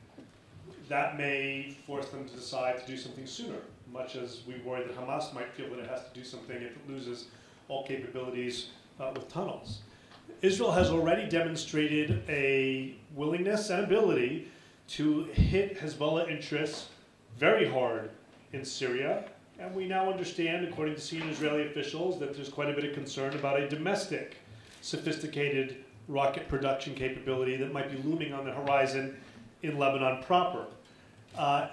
that may force them to decide to do something sooner, much as we worry that Hamas might feel that it has to do something if it loses all capabilities with tunnels. Israel has already demonstrated a willingness and ability to hit Hezbollah interests very hard in Syria, and we now understand, according to senior Israeli officials, that there's quite a bit of concern about a domestic, sophisticated rocket production capability that might be looming on the horizon in Lebanon proper.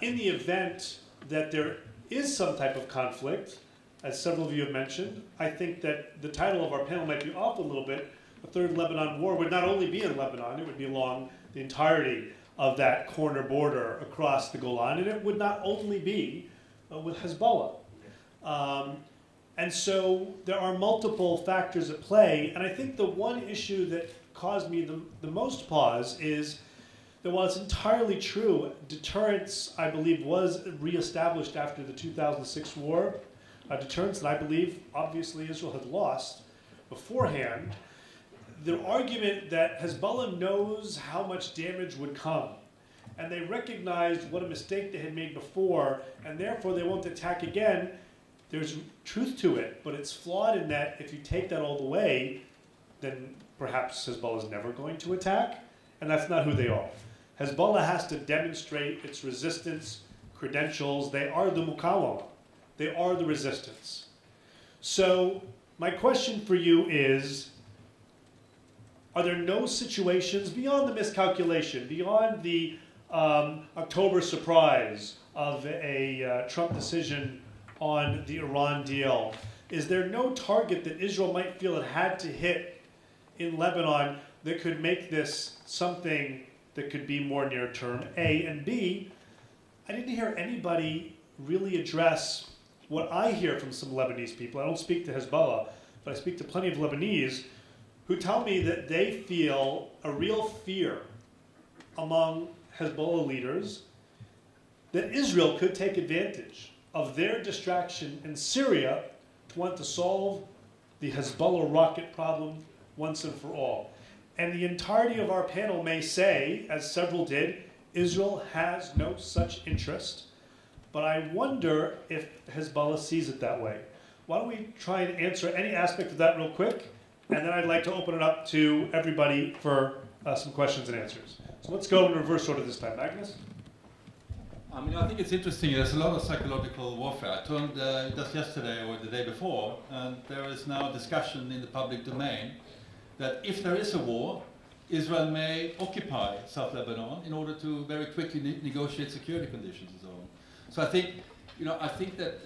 In the event that there is some type of conflict, as several of you have mentioned, I think that the title of our panel might be off a little bit. The Third Lebanon War would not only be in Lebanon, it would be along the entirety of that corner border across the Golan, and it would not only be with Hezbollah. And so there are multiple factors at play, and I think the one issue that caused me the most pause is that while it's entirely true, deterrence, I believe, was reestablished after the 2006 war, a deterrence that I believe, obviously, Israel had lost beforehand. The argument that Hezbollah knows how much damage would come, and they recognized what a mistake they had made before, and therefore they won't attack again, there's truth to it, but it's flawed in that if you take that all the way, then perhaps Hezbollah is never going to attack, and that's not who they are. Hezbollah has to demonstrate its resistance credentials. They are the Mukawama. They are the resistance. So my question for you is, are there no situations beyond the miscalculation, beyond the October surprise of a Trump decision on the Iran deal? Is there no target that Israel might feel it had to hit in Lebanon that could make this something that could be more near term? A, and B, I didn't hear anybody really address what I hear from some Lebanese people. I don't speak to Hezbollah, but I speak to plenty of Lebanese who tell me that they feel a real fear among Hezbollah leaders that Israel could take advantage of their distraction in Syria to want to solve the Hezbollah rocket problem once and for all. And the entirety of our panel may say, as several did, Israel has no such interest. But I wonder if Hezbollah sees it that way. Why don't we try and answer any aspect of that real quick, and then I'd like to open it up to everybody for some questions and answers. So let's go in reverse order this time. Magnus? I mean, I think it's interesting. There's a lot of psychological warfare. I turned just yesterday or the day before, and there is now a discussion in the public domain that if there is a war, Israel may occupy South Lebanon in order to very quickly negotiate security conditions and so on. So I think, I think that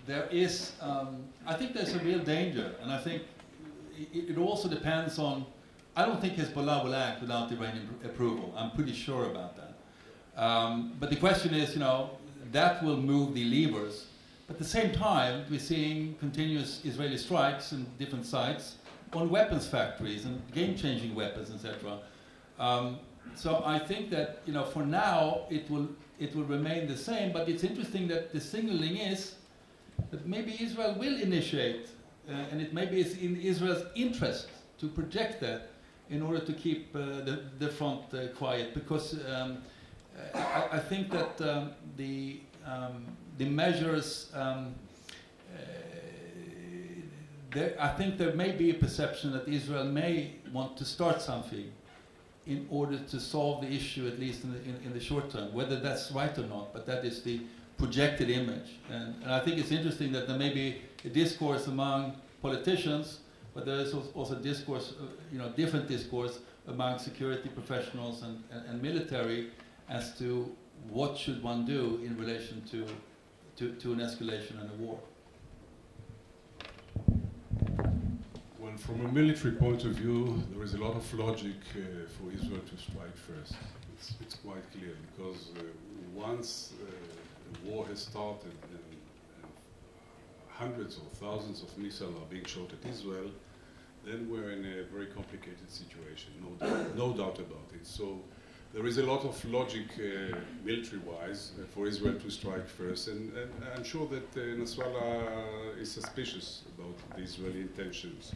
there's a real danger, and I think it also depends on. I don't think Hezbollah will act without Iranian approval. I'm pretty sure about that. But the question is, that will move the levers. But at the same time, we're seeing continuous Israeli strikes in different sites on weapons factories and game-changing weapons, etc. So I think that for now it will remain the same. But it's interesting that the signaling is that maybe Israel will initiate, and it maybe is in Israel's interest to project that in order to keep the front quiet, because I think that the measures. I think there may be a perception that Israel may want to start something in order to solve the issue, at least in the short term. Whether that's right or not, but that is the projected image. And I think it's interesting that there may be a discourse among politicians, but there is also discourse, different discourse among security professionals and military as to what should one do in relation to an escalation and a war. Well, from a military point of view, there is a lot of logic for Israel to strike first. It's quite clear, because once the war has started and hundreds or thousands of missiles are being shot at Israel, then we're in a very complicated situation, no doubt about it. So there is a lot of logic military-wise for Israel to strike first, and I'm sure that Nasrallah is suspicious about the Israeli intentions.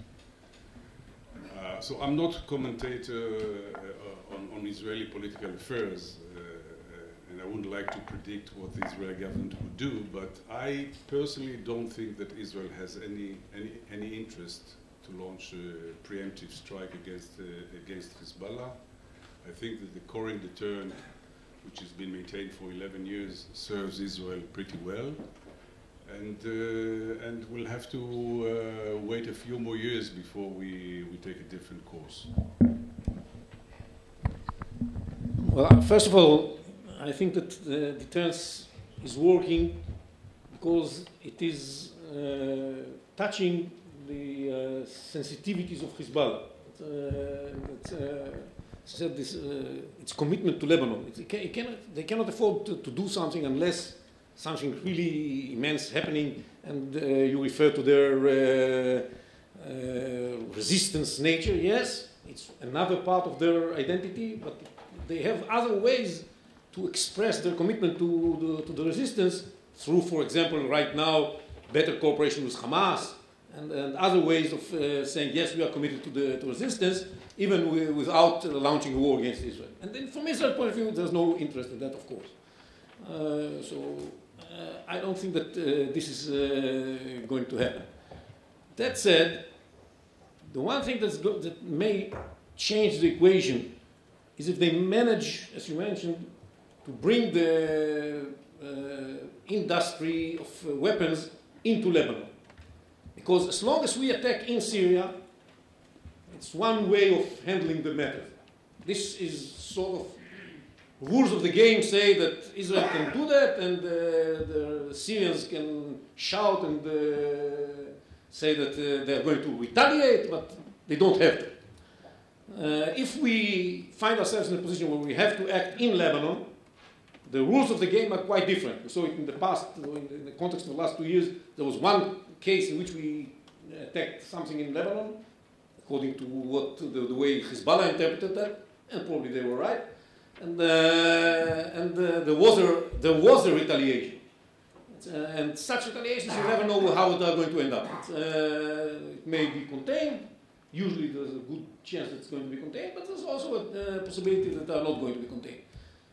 So I'm not a commentator on Israeli political affairs, and I wouldn't like to predict what the Israeli government would do, but I personally don't think that Israel has any interest to launch a preemptive strike against Hezbollah. I think that the current deterrent, which has been maintained for 11 years, serves Israel pretty well, and we'll have to wait a few more years before we take a different course. Well, first of all, I think that the deterrence is working because it is touching the sensitivities of Hezbollah. Its commitment to Lebanon. They cannot afford to do something unless something really immense happening, and you refer to their resistance nature. Yes, it's another part of their identity, but they have other ways to express their commitment to the resistance through, for example, right now, better cooperation with Hamas, and other ways of saying, yes, we are committed to resistance, even without launching a war against Israel. And then from Israel's point of view, there's no interest in that, of course. I don't think that this is going to happen. That said, the one thing that may change the equation is if they manage, as you mentioned, to bring the industry of weapons into Lebanon. Because as long as we attack in Syria, it's one way of handling the matter. This is sort of rules of the game say that Israel can do that, and the Syrians can shout and say that they're going to retaliate, but they don't have to. If we find ourselves in a position where we have to act in Lebanon, the rules of the game are quite different. So in the past, in the context of the last 2 years, there was one case in which we attacked something in Lebanon, according to what the way Hezbollah interpreted that, and probably they were right. And there was a retaliation, and such retaliations you never know how they are going to end up. It may be contained, Usually there's a good chance that it's going to be contained, but there's also a possibility that they are not going to be contained.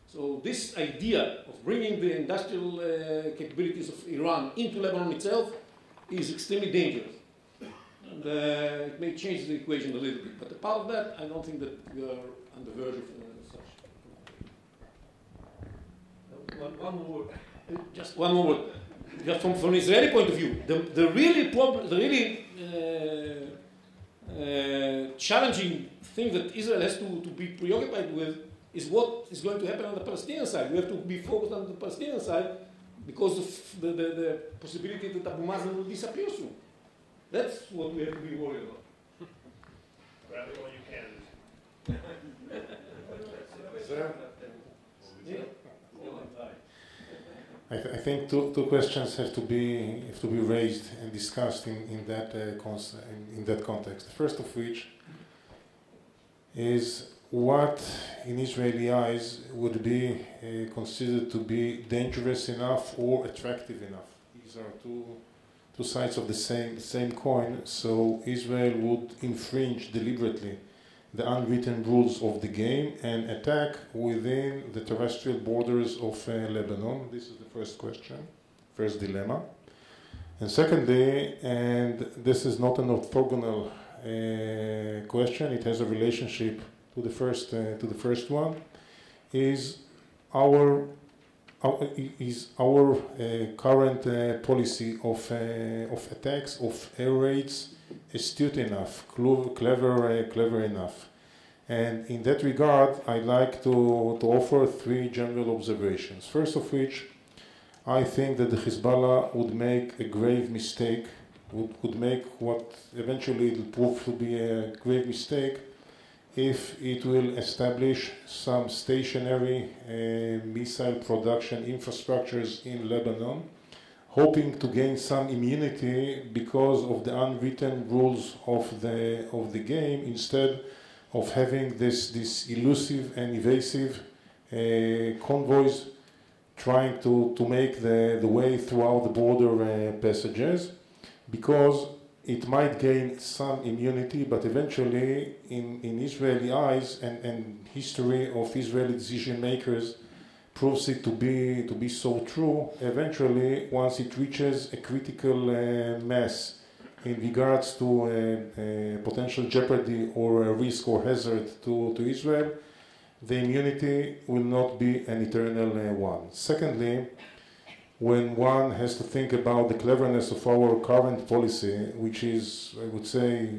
So this idea of bringing the industrial capabilities of Iran into Lebanon itself is extremely dangerous. And it may change the equation a little bit. But apart of that, I don't think that we are on the verge of such. One more. Just one more word. Just from an Israeli point of view, the really challenging thing that Israel has to be preoccupied with is what is going to happen on the Palestinian side. We have to be focused on the Palestinian side because of the possibility that Abu Mazen will disappear soon. That's what we have to be worried about. Grab it while you can. I think two questions have to be raised and discussed in that context. The first of which is what, in Israeli eyes, would be considered to be dangerous enough or attractive enough. These are two sides of the same coin. So Israel would infringe deliberately the unwritten rules of the game and attack within the terrestrial borders of Lebanon. This is the first question, first dilemma. And secondly, and this is not an orthogonal question, it has a relationship to the first one, is our current policy of attacks, of air raids, astute enough, clever enough. And in that regard, I'd like to offer three general observations. First of which, I think that the Hezbollah would make a grave mistake, would make what eventually will prove to be a grave mistake if it will establish some stationary missile production infrastructures in Lebanon, hoping to gain some immunity because of the unwritten rules of the game, instead of having this elusive and evasive convoys trying to make the way throughout the border passages, because it might gain some immunity, but eventually, in Israeli eyes and history of Israeli decision makers, proves it to be so true. Eventually, once it reaches a critical mass in regards to potential jeopardy or a risk or hazard to Israel, the immunity will not be an eternal one. Secondly, when one has to think about the cleverness of our current policy, which is, I would say,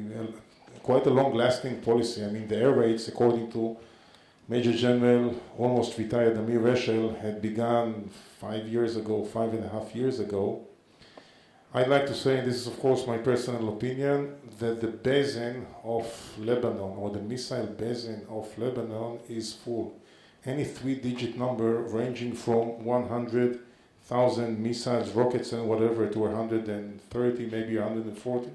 quite a long-lasting policy. I mean, the air raids, according to Major General, almost retired Amir Eshel, had begun 5.5 years ago. I'd like to say, and this is of course my personal opinion, that the basin of Lebanon, or the missile basin of Lebanon, is full. Any three-digit number ranging from 100,000 missiles, rockets, and whatever to 130, maybe 140,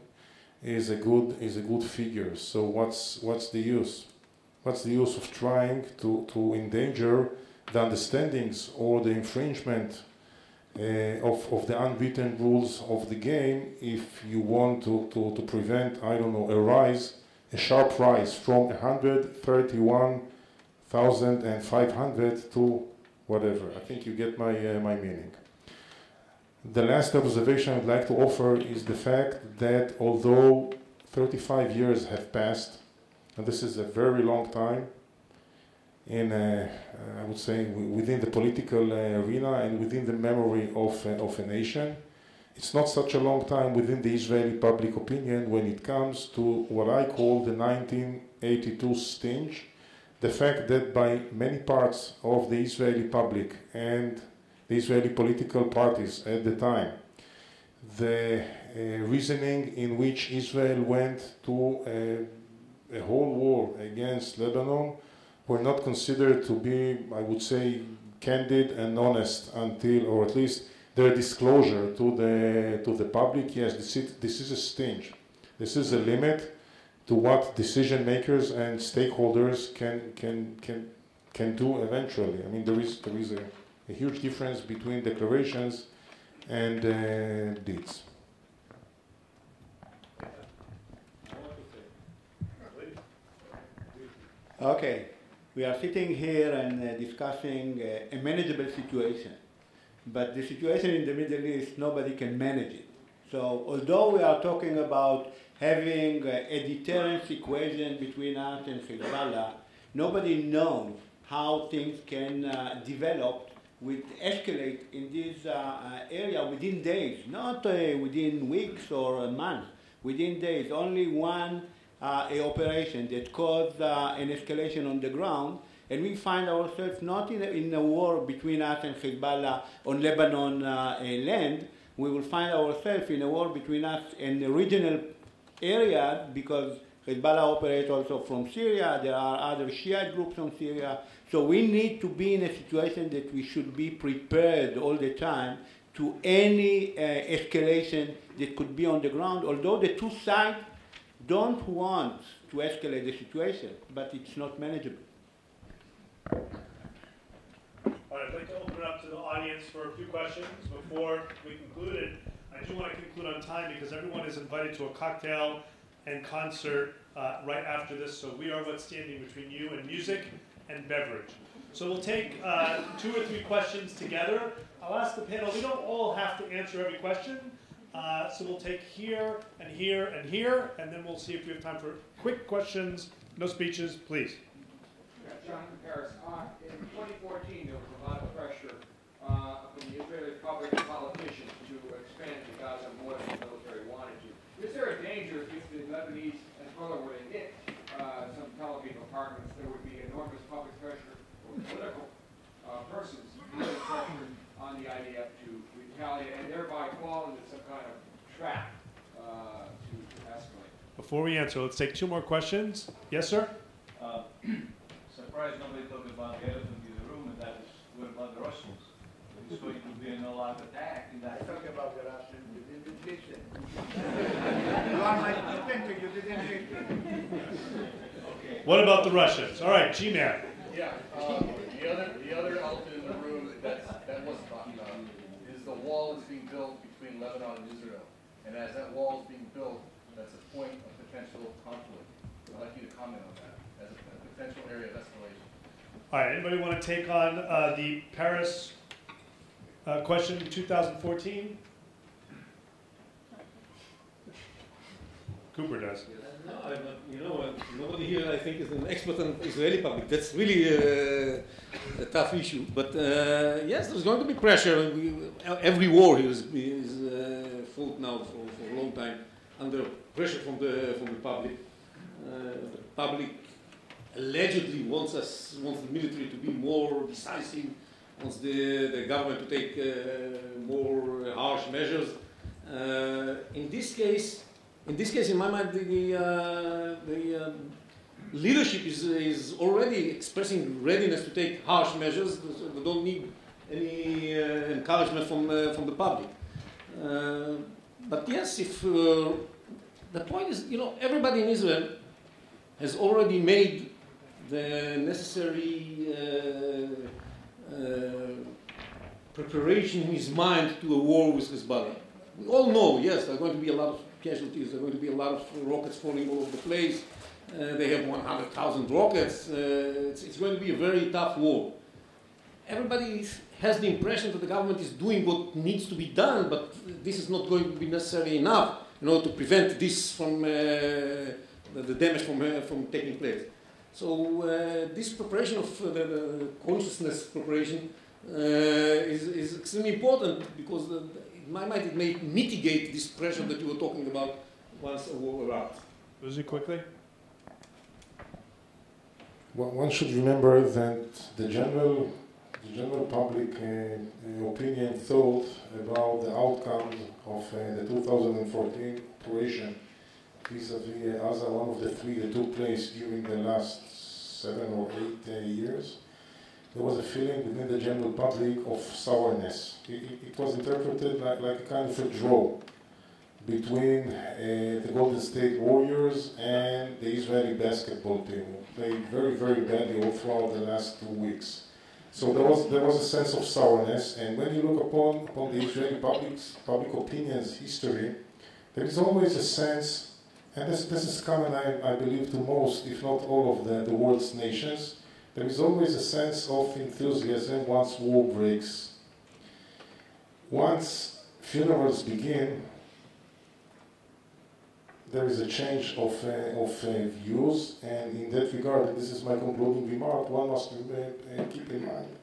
is a good figure. So what's the use? What's the use of trying to endanger the understandings or the infringement of the unwritten rules of the game if you want to prevent, I don't know, a sharp rise from 131,500 to whatever. I think you get my meaning. The last observation I'd like to offer is the fact that although 35 years have passed, and this is a very long time in, I would say, within the political arena and within the memory of a nation, it's not such a long time within the Israeli public opinion when it comes to what I call the 1982 stinge, the fact that by many parts of the Israeli public and the Israeli political parties at the time, the reasoning in which Israel went to a whole war against Lebanon were not considered to be, I would say, candid and honest until, or at least their disclosure to the public. Yes, this is a stinge. This is a limit to what decision makers and stakeholders can do eventually. I mean, there is a huge difference between declarations and deeds. Okay, we are sitting here and discussing a manageable situation. But the situation in the Middle East, nobody can manage it. So although we are talking about having a deterrence equation between us and Hezbollah, nobody knows how things can develop with escalate in this area within days, not within weeks or months, within days. Only one operation that caused an escalation on the ground, and we find ourselves not in a war between us and Hezbollah on Lebanon land. We will find ourselves in a war between us and the regional area, because Hezbollah operates also from Syria. There are other Shiite groups from Syria. So we need to be in a situation that we should be prepared all the time to any escalation that could be on the ground, although the two sides don't want to escalate the situation, but it's not manageable. All right, I'd like to open it up to the audience for a few questions before we conclude it. I do want to conclude on time because everyone is invited to a cocktail and concert right after this, so we are what's standing between you and music and beverage. So we'll take 2 or 3 questions together. I'll ask the panel, we don't all have to answer every question, so we'll take here and here and here, and then we'll see if we have time for quick questions, no speeches, please. John from Paris. In 2014, there was a lot of pressure from the Israeli public and politicians to expand the Gaza more than the military wanted to. Is there a danger if the Lebanese and Hezbollah were to hit some Tel Aviv apartments, there would be enormous public pressure or political persons putting pressure on the IDF to retaliate and thereby fall into some kind of trap to escalate? Before we answer, let's take 2 more questions. Yes, sir? Surprised nobody talked about the elephant in the room, and that is what about the Russians? It's going to be an all-out attack in that. Talk about the Russians, you didn't listen. You are my defender, you didn't listen. Okay. What about the Russians? All right, G-Man. Yeah, the other elephant in the room that wasn't talked about is the wall that's being built between Lebanon and Israel. And as that wall is being built, that's a point of potential conflict. I'd like you to comment on that as a potential area of escalation. All right, anybody want to take on the Paris question 2014? Cooper does. No, nobody here I think is an expert on Israeli public. That's really a tough issue. But yes, there's going to be pressure. Every war is fought now for a long time under pressure from the public. The public allegedly wants the military to be more decisive, wants the government to take more harsh measures. In this case, in my mind, the leadership is already expressing readiness to take harsh measures. They don't need any encouragement from the public. But yes, if the point is, everybody in Israel has already made the necessary preparation in his mind to a war with Hezbollah. We all know, yes, there are going to be a lot of casualties, there are going to be a lot of rockets falling all over the place. They have 100,000 rockets. It's going to be a very tough war. Everybody has the impression that the government is doing what needs to be done, but this is not going to be necessarily enough in order to prevent this from the damage from taking place. So this preparation of the consciousness preparation is extremely important because in my mind it may mitigate this pressure that you were talking about once a war arrives. Uzi, quickly. Well, one should remember that the general public opinion thought about the outcome of the 2014 operation vis-a-vis Gaza, one of the 3 that took place during the last 7 or 8 years. There was a feeling within the general public of sourness. It was interpreted like a kind of a draw between the Golden State Warriors and the Israeli basketball team, who played very, very badly all throughout the last 2 weeks. So there was a sense of sourness, and when you look upon the Israeli public opinion's history, there is always a sense and this is common, I believe, to most, if not all of the world's nations. There is always a sense of enthusiasm once war breaks. Once funerals begin, there is a change of views, and in that regard, this is my concluding remark, one must keep in mind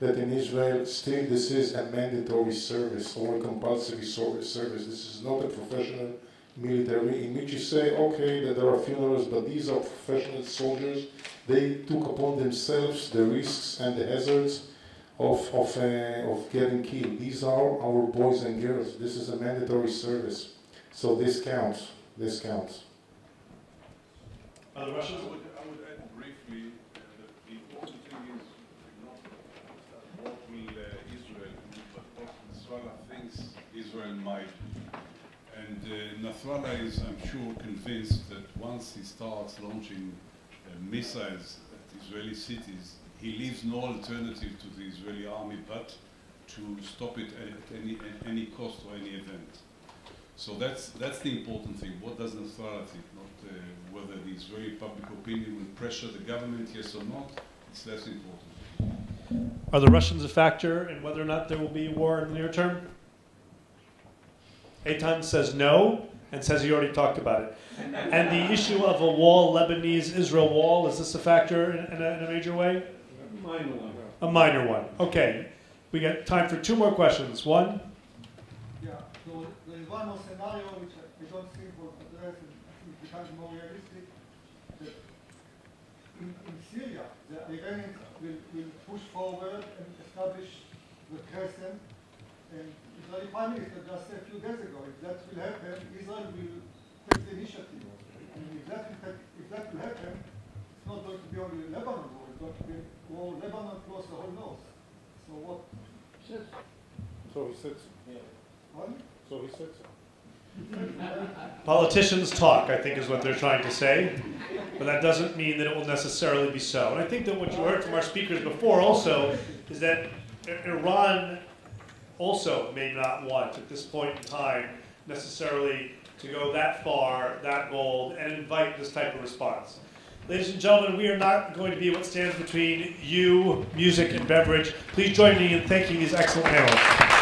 that in Israel, still this is a mandatory service or a compulsory service. This is not a professional military in which you say, okay, that there are funerals, but these are professional soldiers. They took upon themselves the risks and the hazards of getting killed. These are our boys and girls. This is a mandatory service. So this counts. This counts. Other Russians? I would add briefly that the important thing is not what will Israel do, but what Nasrallah thinks Israel might do. And Nasrallah is, I'm sure, convinced that once he starts launching missiles at Israeli cities, he leaves no alternative to the Israeli army but to stop it at any cost or any event. So that's the important thing. What does Nasrallah think? Not whether the Israeli public opinion will pressure the government, yes or not. It's less important. Are the Russians a factor in whether or not there will be war in the near term? Eitan says no, and says he already talked about it. And the issue of a wall, Lebanese-Israel wall, is this a factor in a major way? A minor one. A minor one. Okay. We got time for two more questions. One? Yeah, so there is one more scenario which I don't think was addressed and I think becomes more realistic. That in Syria, the Iranians will push forward and establish the crescent. And Israeli Prime Minister just said a few days ago, if that will happen, Israel will take the initiative. And if that will happen, it's not going to be only a Lebanon war, it's going to be war Lebanon plus the whole north. So what? So he said so. Yeah. Pardon? So he said so. Politicians talk, I think, is what they're trying to say. But that doesn't mean that it will necessarily be so. And I think that what you heard from our speakers before also is that Iran also may not want, at this point in time, necessarily to go that far, that bold, and invite this type of response. Ladies and gentlemen, we are not going to be what stands between you, music, and beverage. Please join me in thanking these excellent panelists.